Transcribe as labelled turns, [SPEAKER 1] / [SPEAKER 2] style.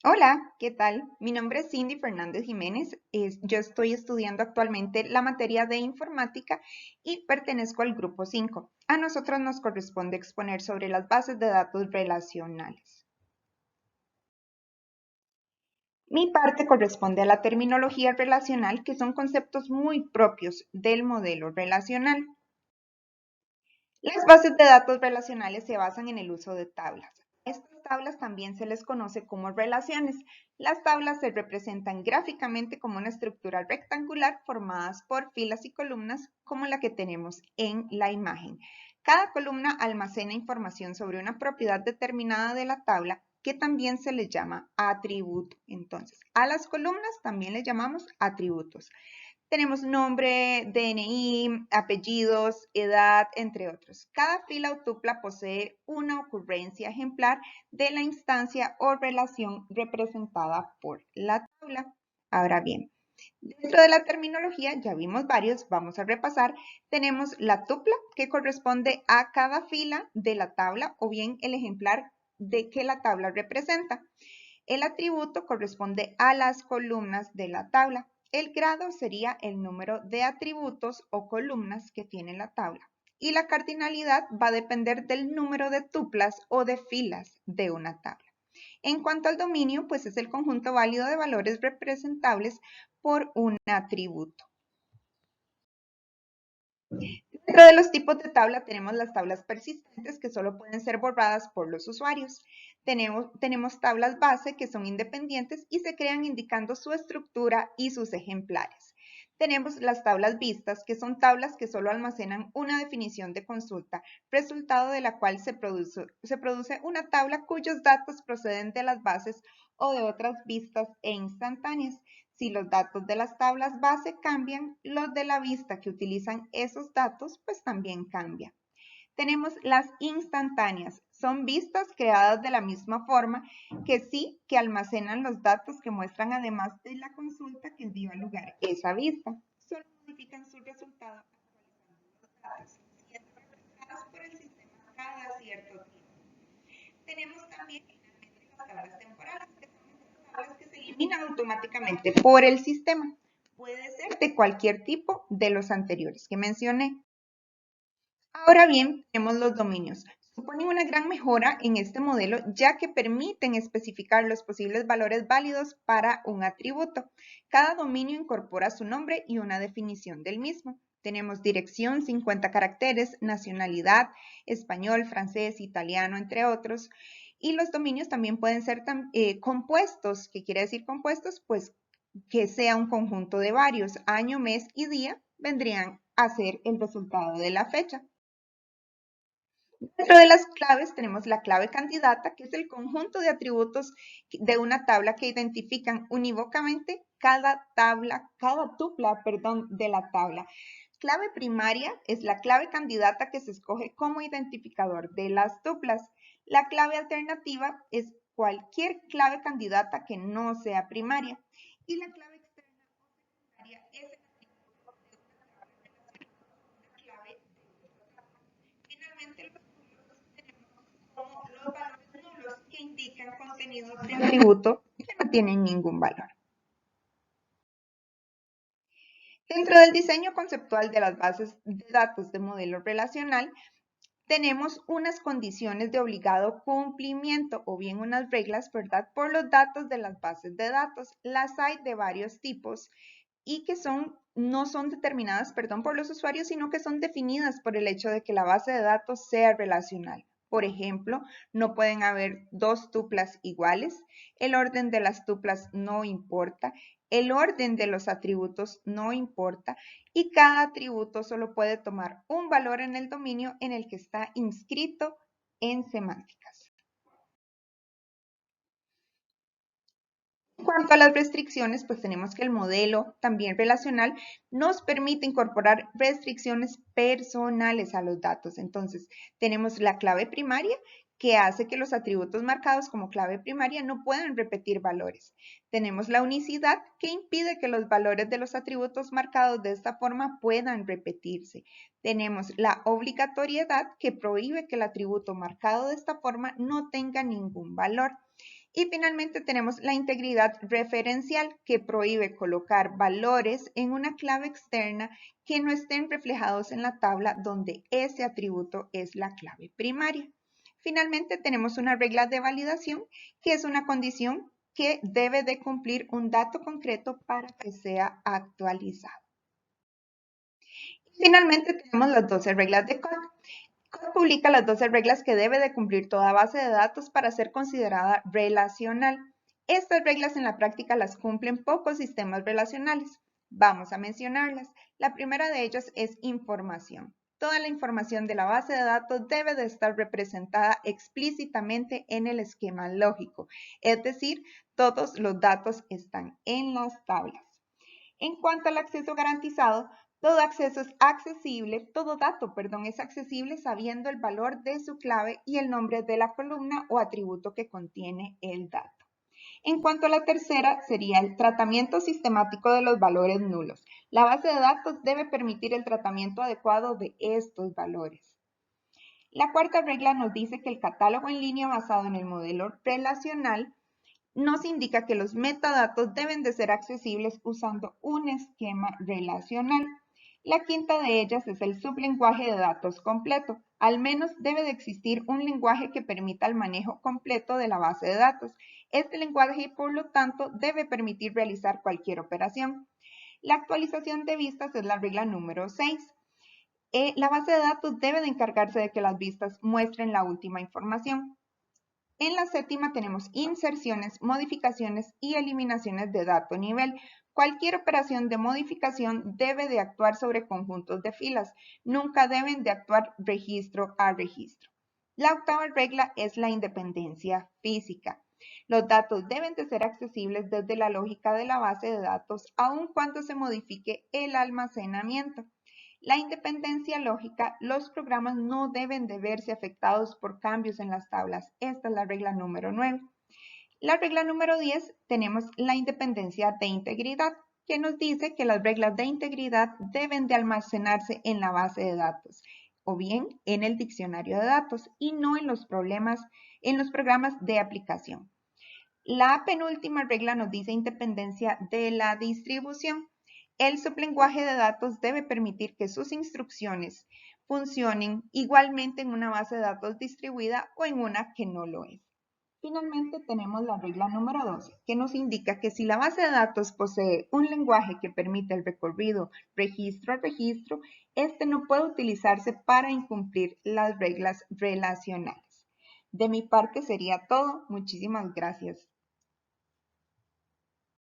[SPEAKER 1] Hola, ¿qué tal? Mi nombre es Cindy Fernández Jiménez. Yo estoy estudiando actualmente la materia de informática y pertenezco al grupo 5. A nosotros nos corresponde exponer sobre las bases de datos relacionales. Mi parte corresponde a la terminología relacional, que son conceptos muy propios del modelo relacional. Las bases de datos relacionales se basan en el uso de tablas. A estas tablas también se les conoce como relaciones. Las tablas se representan gráficamente como una estructura rectangular formadas por filas y columnas como la que tenemos en la imagen. Cada columna almacena información sobre una propiedad determinada de la tabla que también se le llama atributo. Entonces, a las columnas también les llamamos atributos. Tenemos nombre, DNI, apellidos, edad, entre otros. Cada fila o tupla posee una ocurrencia ejemplar de la instancia o relación representada por la tabla. Ahora bien, dentro de la terminología, ya vimos varios, vamos a repasar. Tenemos la tupla, que corresponde a cada fila de la tabla o bien el ejemplar de que la tabla representa. El atributo corresponde a las columnas de la tabla. El grado sería el número de atributos o columnas que tiene la tabla. Y la cardinalidad va a depender del número de tuplas o de filas de una tabla. En cuanto al dominio, pues es el conjunto válido de valores representables por un atributo. Dentro de los tipos de tabla tenemos las tablas persistentes que solo pueden ser borradas por los usuarios. Tenemos tablas base que son independientes y se crean indicando su estructura y sus ejemplares. Tenemos las tablas vistas, que son tablas que solo almacenan una definición de consulta, resultado de la cual se produce una tabla cuyos datos proceden de las bases o de otras vistas e instantáneas. Si los datos de las tablas base cambian, los de la vista que utilizan esos datos pues también cambian. Tenemos las instantáneas. Son vistas creadas de la misma forma que almacenan los datos que muestran además de la consulta que dio lugar esa vista. Solo modifican su resultado actualizando los datos, siendo refrescados por el sistema cada cierto tiempo. Tenemos también finalmente las tablas temporales, que son tablas que se eliminan automáticamente por el sistema. Puede ser de cualquier tipo de los anteriores que mencioné. Ahora bien, tenemos los dominios. Suponen una gran mejora en este modelo ya que permiten especificar los posibles valores válidos para un atributo. Cada dominio incorpora su nombre y una definición del mismo. Tenemos dirección, 50 caracteres, nacionalidad, español, francés, italiano, entre otros. Y los dominios también pueden ser compuestos. ¿Qué quiere decir compuestos? Pues que sea un conjunto de varios. Año, mes y día vendrían a ser el resultado de la fecha. Dentro de las claves tenemos la clave candidata, que es el conjunto de atributos de una tabla que identifican unívocamente cada tupla, de la tabla. Clave primaria es la clave candidata que se escoge como identificador de las tuplas. La clave alternativa es cualquier clave candidata que no sea primaria. Y la clave externa o secundaria es el atributo de una tabla relacionado con una clave de otra tabla. Finalmente, los nulos tenemos como los valores nulos que indican contenidos de atributo que no tienen ningún valor. Dentro del diseño conceptual de las bases de datos de modelo relacional, tenemos unas condiciones de obligado cumplimiento o bien unas reglas, ¿verdad? Por los datos de las bases de datos. Las hay de varios tipos y que no son determinadas, por los usuarios, sino que son definidas por el hecho de que la base de datos sea relacional. Por ejemplo, no pueden haber dos tuplas iguales, el orden de las tuplas no importa, el orden de los atributos no importa y cada atributo solo puede tomar un valor en el dominio en el que está inscrito en semánticas. En cuanto a las restricciones, pues tenemos que el modelo también relacional nos permite incorporar restricciones personales a los datos. Entonces, tenemos la clave primaria que hace que los atributos marcados como clave primaria no puedan repetir valores. Tenemos la unicidad que impide que los valores de los atributos marcados de esta forma puedan repetirse. Tenemos la obligatoriedad que prohíbe que el atributo marcado de esta forma no tenga ningún valor. Y finalmente tenemos la integridad referencial, que prohíbe colocar valores en una clave externa que no estén reflejados en la tabla donde ese atributo es la clave primaria. Finalmente tenemos una regla de validación, que es una condición que debe de cumplir un dato concreto para que sea actualizado. Y finalmente tenemos las 12 reglas de COD. COD publica las 12 reglas que debe de cumplir toda base de datos para ser considerada relacional. Estas reglas en la práctica las cumplen pocos sistemas relacionales. Vamos a mencionarlas. La primera de ellas es información. Toda la información de la base de datos debe de estar representada explícitamente en el esquema lógico, es decir, todos los datos están en las tablas. En cuanto al acceso garantizado, todo acceso es accesible, todo dato, es accesible sabiendo el valor de su clave y el nombre de la columna o atributo que contiene el dato. En cuanto a la tercera, sería el tratamiento sistemático de los valores nulos. La base de datos debe permitir el tratamiento adecuado de estos valores. La cuarta regla nos dice que el catálogo en línea basado en el modelo relacional nos indica que los metadatos deben de ser accesibles usando un esquema relacional. La quinta de ellas es el sublenguaje de datos completo. Al menos debe de existir un lenguaje que permita el manejo completo de la base de datos. Este lenguaje, por lo tanto, debe permitir realizar cualquier operación. La actualización de vistas es la regla número 6. La base de datos debe de encargarse de que las vistas muestren la última información. En la séptima tenemos inserciones, modificaciones y eliminaciones de dato nivel. Cualquier operación de modificación debe de actuar sobre conjuntos de filas. Nunca deben de actuar registro a registro. La octava regla es la independencia física. Los datos deben de ser accesibles desde la lógica de la base de datos, aun cuando se modifique el almacenamiento. La independencia lógica, los programas no deben de verse afectados por cambios en las tablas. Esta es la regla número 9. La regla número 10 tenemos la independencia de integridad, que nos dice que las reglas de integridad deben de almacenarse en la base de datos o bien en el diccionario de datos y no en los programas de aplicación. La penúltima regla nos dice independencia de la distribución. El sublenguaje de datos debe permitir que sus instrucciones funcionen igualmente en una base de datos distribuida o en una que no lo es. Finalmente tenemos la regla número 12, que nos indica que si la base de datos posee un lenguaje que permite el recorrido registro a registro, este no puede utilizarse para incumplir las reglas relacionales. De mi parte sería todo. Muchísimas gracias.